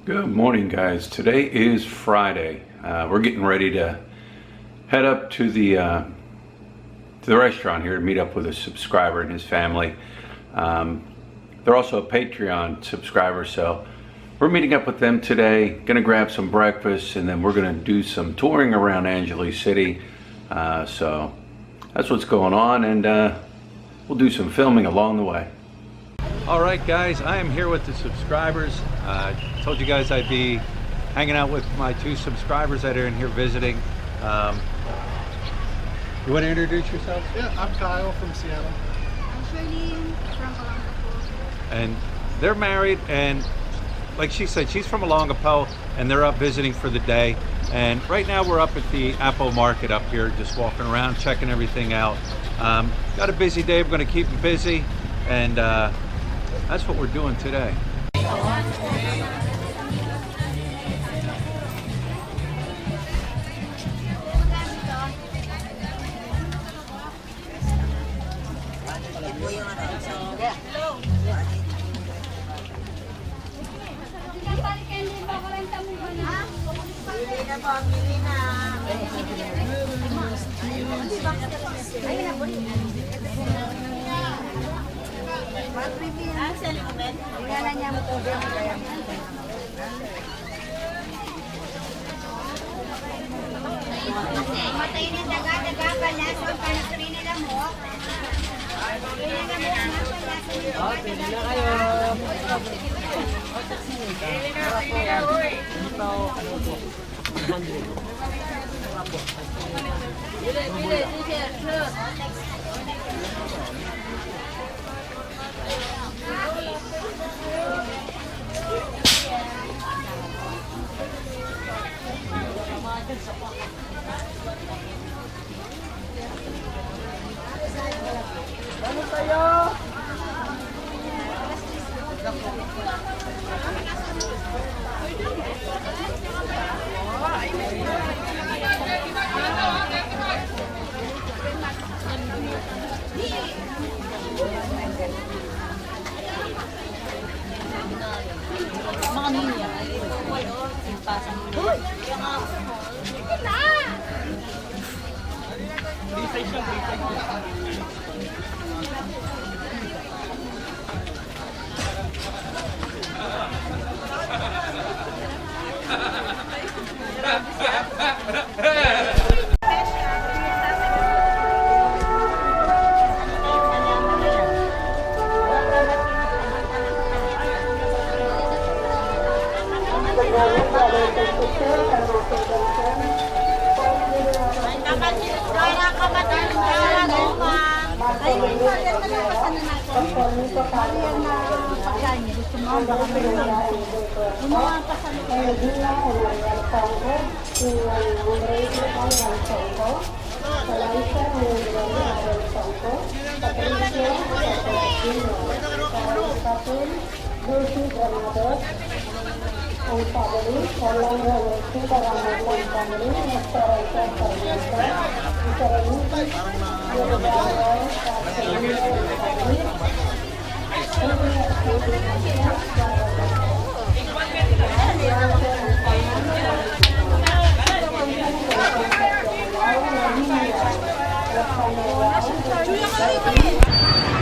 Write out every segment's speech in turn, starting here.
Good morning, guys. Today is Friday. We're getting ready to head up to the restaurant here to meet up with a subscriber and his family. They're also a Patreon subscriber, so we're meeting up with them today. Gonna grab some breakfast, and then we're gonna do some touring around Angeles City. So that's what's going on, and we'll do some filming along the way. All right, guys, I am here with the subscribers. Told you guys I'd be hanging out with my two subscribers that are in here visiting. You want to introduce yourself? Yeah, I'm Kyle from Seattle. I'm Shirley from Olongapo. And they're married, and like she said, she's from Olongapo, and they're up visiting for the day. And right now we're up at the Apple Market up here, just walking around, checking everything out. Got a busy day. We're going to keep them busy, and that's what we're doing today.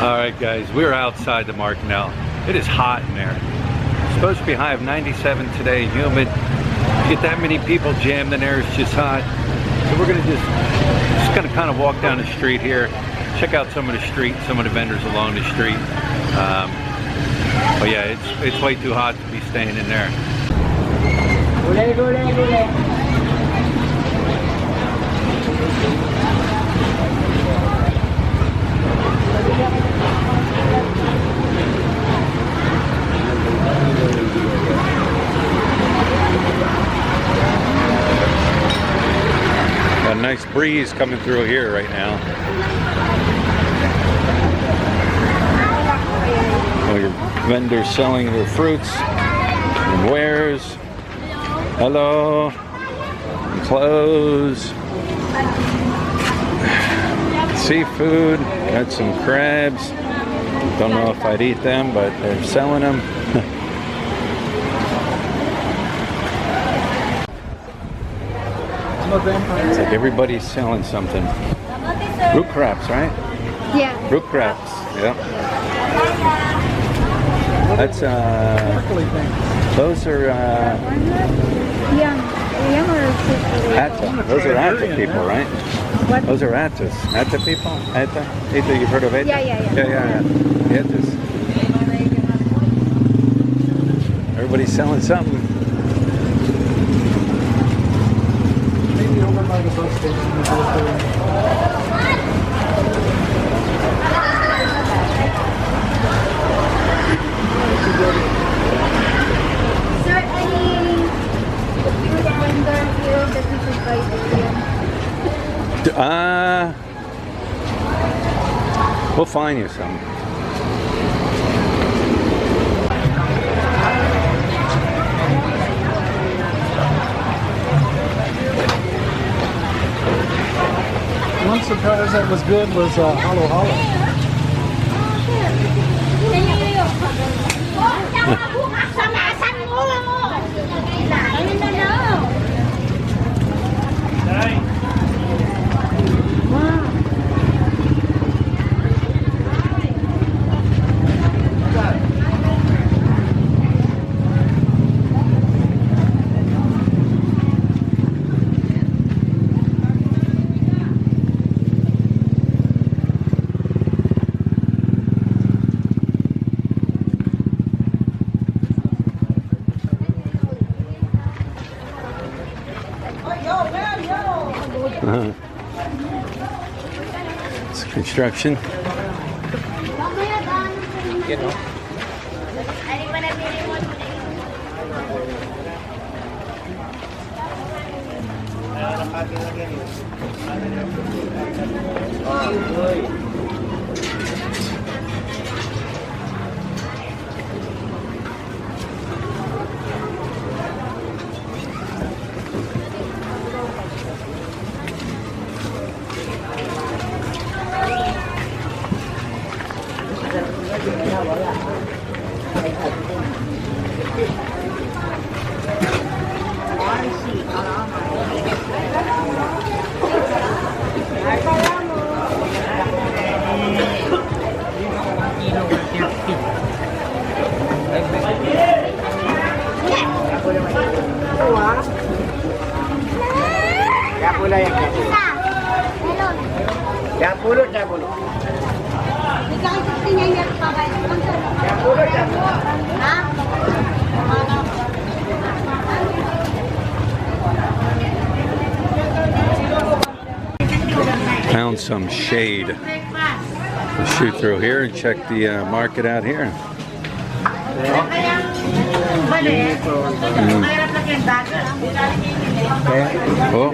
All right, guys, we're outside the market now. It is hot in there. It's supposed to be a high of 97 today, humid. You get that many people jammed in there, it's just hot. So we're gonna just gonna kind of walk down the street here, check out some of the street, some of the vendors along the street. But yeah, it's way too hot to be staying in there. Got a nice breeze coming through here right now. Oh, your vendors selling their fruits and wares. Hello. Clothes. Seafood. Got some crabs. Don't know if I'd eat them, but they're selling them. It's like everybody's selling something. Root crabs, right? Yeah. Root crabs. Yeah. That's those are Young or Atta. Those are Atta people, right? What? Those are Attas. Atta people? Atta? Atta, you've heard of Atta? Yeah. Yeah. Attas. Everybody's selling something. Maybe over by the bus station. Sir, any food vendor here that we should buy here? We'll find you some. One surprise that was good was Halo Halo. It's construction. You know. Found some shade. We'll shoot through here and check the market out here. Oh.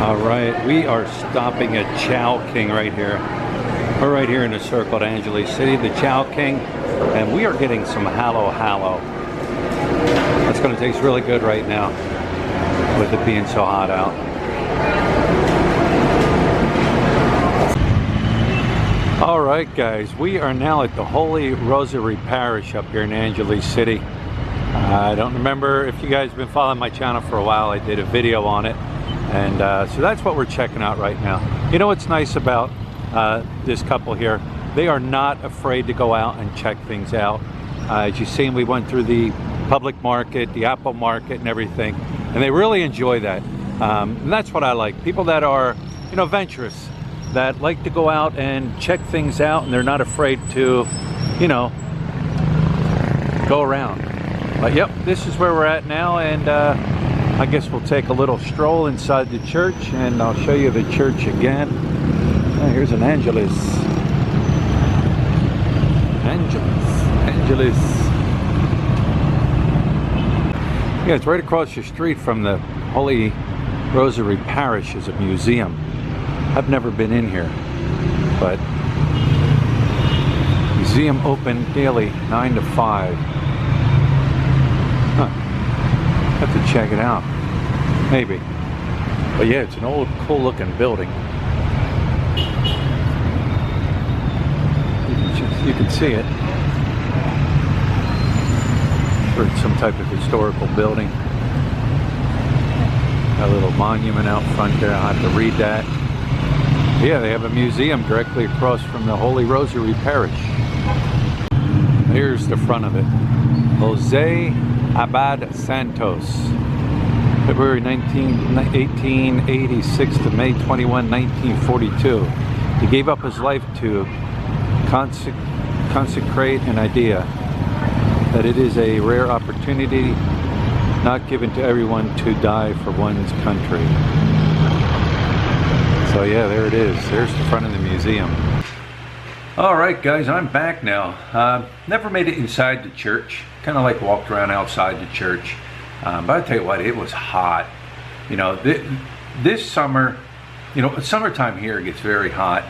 All right, we are stopping at Chow King right here. We're right here in the circle at Angeles City, the Chow King, and we are getting some Halo Halo. That's going to taste really good right now with it being so hot out. All right, guys, we are now at the Holy Rosary Parish up here in Angeles City. I don't remember if you guys have been following my channel for a while. I did a video on it. And so that's what we're checking out right now. You know what's nice about this couple here? They are not afraid to go out and check things out. As you've seen, we went through the public market, the Apple market and everything. And they really enjoy that. And that's what I like. People that are, you know, adventurous, that like to go out and check things out, and they're not afraid to, you know, go around. But yep, this is where we're at now, and I guess we'll take a little stroll inside the church, and I'll show you the church again. Oh, here's an Angelus. Angelus. Yeah, it's right across the street from the Holy Rosary Parish is a museum. I've never been in here, but museum open daily 9 to 5. Huh. Have to check it out. Maybe. But yeah, it's an old, cool looking building. You can see it. Or it's some type of historical building. A little monument out front there. I'll have to read that. Yeah, they have a museum directly across from the Holy Rosary Parish. Here's the front of it. Jose Abad Santos. February 1886 to May 21, 1942. He gave up his life to consecrate an idea that it is a rare opportunity not given to everyone to die for one's country. So yeah, there it is. There's the front of the museum. All right, guys, I'm back now. Never made it inside the church. Kind of like walked around outside the church. But I tell you what, it was hot. You know, this summer, you know, summertime here gets very hot.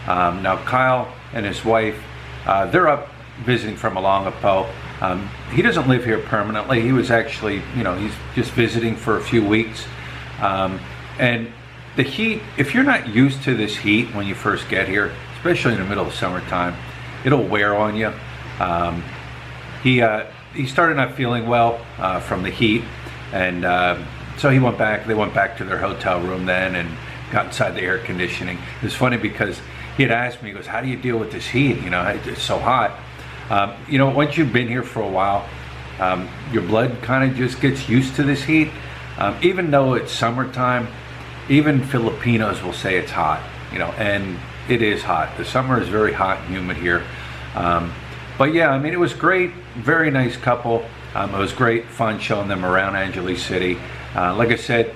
Now Kyle and his wife, they're up visiting from Olongapo. He doesn't live here permanently. He was actually, you know, he's just visiting for a few weeks. And the heat, if you're not used to this heat when you first get here, especially in the middle of summertime, it'll wear on you. He started not feeling well from the heat, and so he went back. They went back to their hotel room then and got inside the air conditioning. It was funny because he had asked me, he goes, "How do you deal with this heat? You know, it's so hot." You know, once you've been here for a while, your blood kind of just gets used to this heat. Even though it's summertime, even Filipinos will say it's hot, you know, and it is hot. The summer is very hot and humid here. But yeah, I mean, it was great. Very nice couple. It was great fun showing them around Angeles City. Like I said,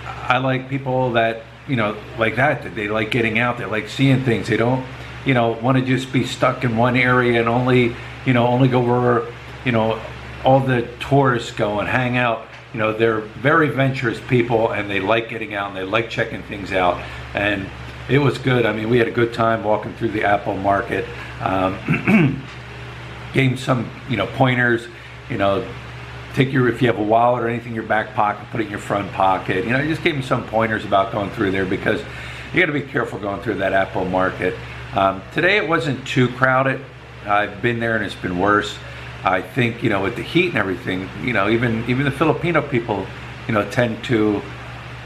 I like people that, you know, like that they like getting out. They like seeing things. They don't, you know, want to just be stuck in one area and only go where, you know, all the tourists go and hang out. You know, they're very adventurous people, and they like getting out and they like checking things out. And it was good. I mean, we had a good time walking through the Apple Market. Gave them some, you know, pointers. You know, if you have a wallet or anything in your back pocket, put it in your front pocket. You know, just gave them some pointers about going through there, because you got to be careful going through that Apple Market. Today it wasn't too crowded. I've been there and it's been worse. I think, you know, with the heat and everything, you know, even the Filipino people, you know, tend to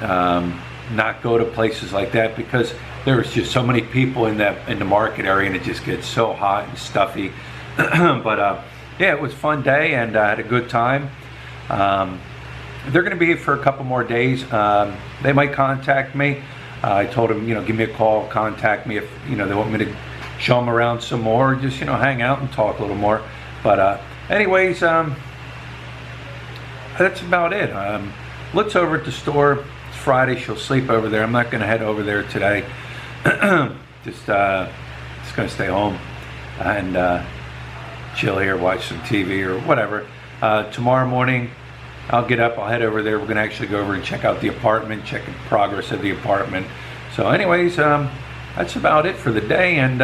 not go to places like that because there's just so many people in the market area, and it just gets so hot and stuffy. But yeah, it was a fun day, and I had a good time. They're going to be here for a couple more days. They might contact me. I told them, you know, give me a call, contact me if, you know, they want me to show them around some more, or just, you know, hang out and talk a little more. But anyways, that's about it. Look's over at the store. It's Friday. She'll sleep over there. I'm not going to head over there today. just going to stay home and chill here, watch some TV or whatever. Tomorrow morning, I'll get up. I'll head over there. We're going to actually go over and check out the apartment, check the progress of the apartment. So anyways, that's about it for the day, and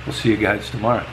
we'll see you guys tomorrow.